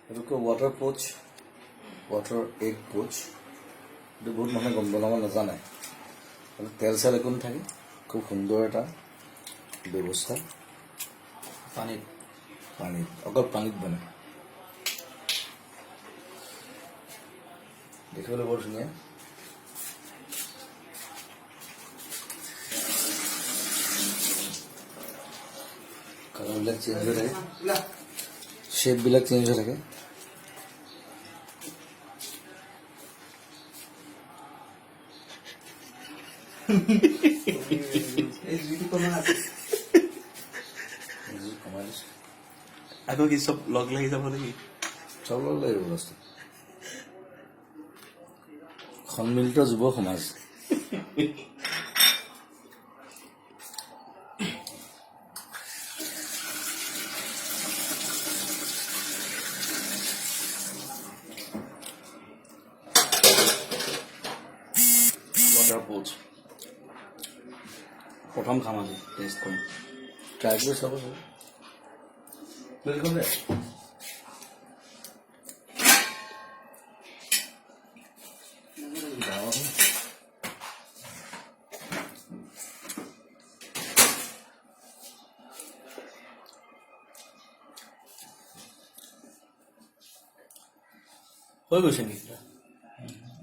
এইটো ৱাটাৰ পোচ, water egg পোচ। এইটো বহুত মানুহে বনাব নাজানে। তেল চেল একো নাথাকে, খুব সুন্দৰ এটা ব্যৱস্থা। পানীত অকল পানীত বনায়। দেখিবলৈ বৰ ধুনীয়া। কালাৰবিলাক চেঞ্জ হৈ থাকে, শ্বেপবিলাক চেঞ্জ হৈ থাকে। আকৌ কি চব লগ লাগি যাব নেকি? চব লগ লাগিব বস্তু। সন্মিলিত যুৱ সমাজ। ৱাটাৰ পোচ প্ৰথম খাম আজি, টেষ্ট কৰিম, ট্ৰাই কৰি চাব চাব। হৈ গৈছে নেকি?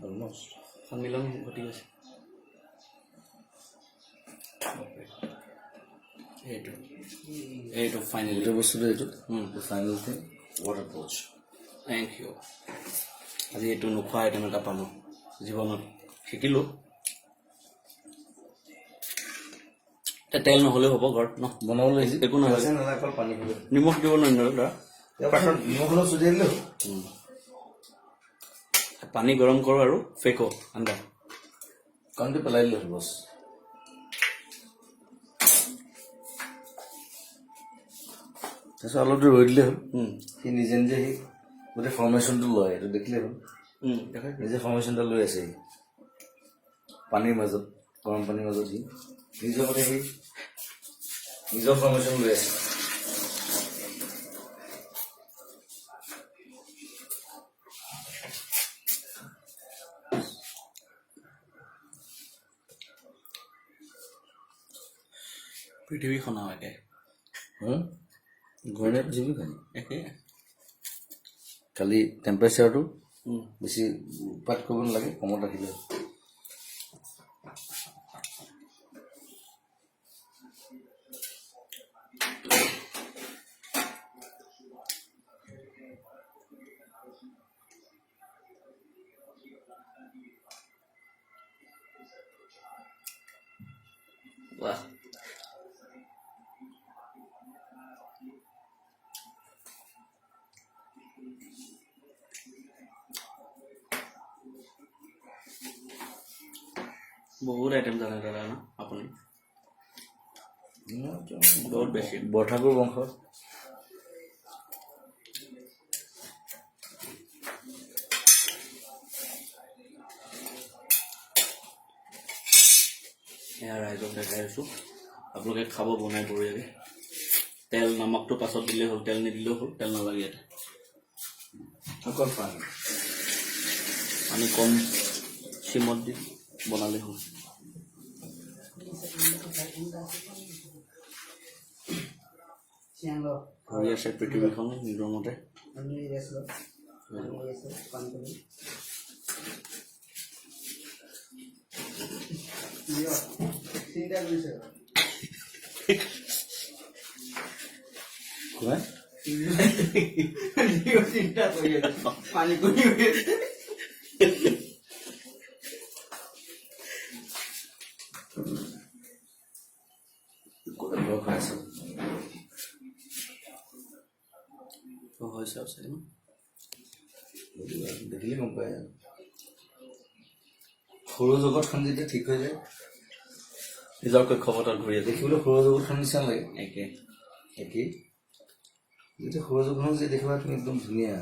অলমষ্ট সন্মিলন ঘটি গৈছে। এইটো ফাইনেল গোটেই বস্তুটো এইটো final thing water pouch. Thank you. আজি এইটো নোখোৱা আইটেম এটা পালোঁ, জীৱনত শিকিলোঁ। তেল নহ'লেও হ'ব ঘৰত ন, বনাবলৈ একো নালাগে, পানী নিমখ দিব নোৱাৰিলে নিমখ অলপ ছটিয়াই দিলে হ'ল। পানী গৰম কৰোঁ আৰু ফেকো আন্দা কামটো পেলাই দিলে হ'ল বছ। তাৰপিছত অলপ দেৰি ৰৈ দিলে হ'ল। সি নিজে নিজে সি গোটেই ফৰ্মেশ্যনটো লয়, এইটো দেখিলে হ'ল। নিজে ফৰ্মেশ্যনটো লৈ আছে সি পানীৰ মাজত, গৰম পানীৰ মাজত সি নিজৰ মতে সি নিজৰ ফৰ্মেশ্যন লৈ আছে। পৃথিৱীখন একে ঘূৰণীয়া পৃথিৱী খালি একে। খালি টেম্পাৰেচাৰটো বেছি উৎপাত কৰিব নালাগে, কমত ৰাখিলে। বাহ, বহুত আইটেম জানে দাদা ন আপুনি? বহুত বেছি। বৰঠাকুৰ বংশ। এয়া ৰাইজক দেখাই আছোঁ, আপোনালোকে খাব বনাই বঢ়িয়াকৈ। তেল নামকটো পাছত দিলেই হ'ল, তেল নিদিলেও হ'ল, তেল নালাগে ইয়াতে। অকল পানী পানী কম চিমত দি বনালে হ'ল। ঘূৰি আছে পৃথিৱীখন নিজৰ মতে। পানী কৰি খাইছো হৈছে আছে ন, দেখিলে গম পায়। সৰু জগতখন যেতিয়া ঠিক হৈ যায়, নিজৰ কক্ষপথত ঘূৰি আছে। দেখিবলৈ সৰু জগতখন নিচিনা লাগে। একেই যেতিয়া সৰু জগতখন যে দেখিবা তুমি একদম ধুনীয়া,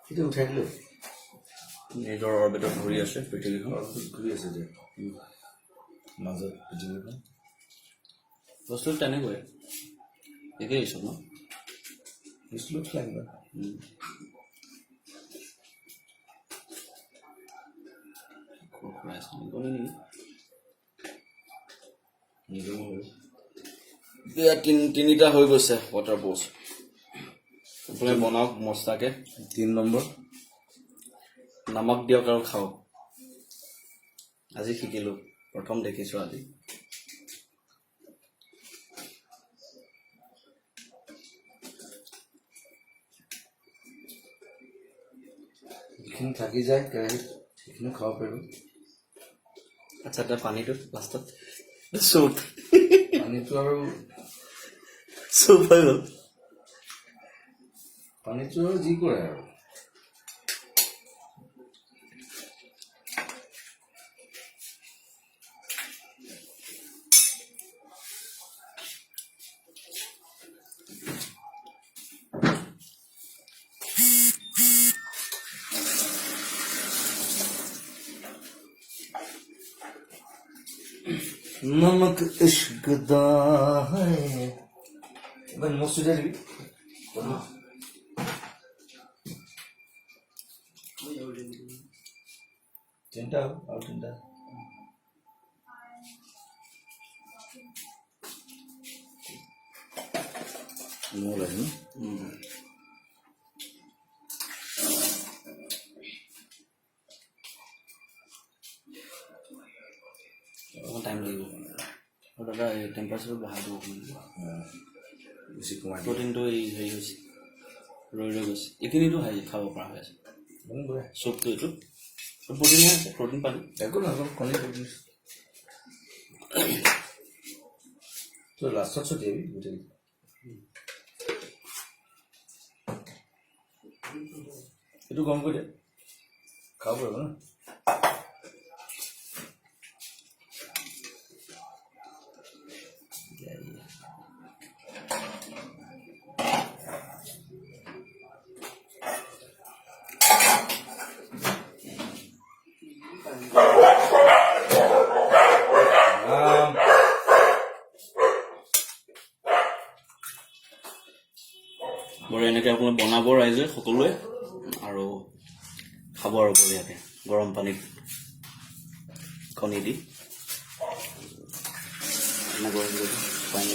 সেইটো উঠাই দিলো। নিজৰ অৰবিটত ঘূৰি আছে পৃথিৱীখন, ঘূৰি আছে এতিয়া মাজত পৃথিৱীখন। বস্তুটো তেনেকুৱাই একেই চব ন। This looks like that. তিনিটা হৈ গৈছে ৱাটাৰ পোচ আপুনি বনাওক মস্তাকে 3 নম্বৰ নমক দিয়ক আৰু খাওক আজি শিকিলো প্ৰথম দেখিছো আজি যিখিনি থাকি যায় কেৰাহীত সেইখিনি খাব পাৰিব আচ্ছা এটা পানীটো লাষ্টত চুপ পানীটো আৰু চুপ হৈ গ'ল পানীটো আৰু যি কৰে আৰু नमक इश्क दा है मैं मोस्ट डेली चिंता और चिंता मोल है টাইম লাগিব আৰু দাদা এই টেম্পাৰেচাৰ বঢ়াই দিব বেছি কমাই প্ৰটিনটো এই হেৰি হৈছে ৰৈ গৈছে এইখিনিতো খাব পৰা হৈ আছে চুপটো এইটো প্ৰটিনহে আছে প্ৰটিন পানী একো নহয় কণী প্ৰটিন তো লাষ্টত ছটিয়াবি গোটেই এইটো গৰম কৰি দে খাব পাৰিব ন বাৰু এনেকৈ আপুনি বনাব ৰাইজে সকলোৱে আৰু খাব আৰু বঢ়িয়াকৈ গৰম পানীত কণী দি গৰম কৰি পানী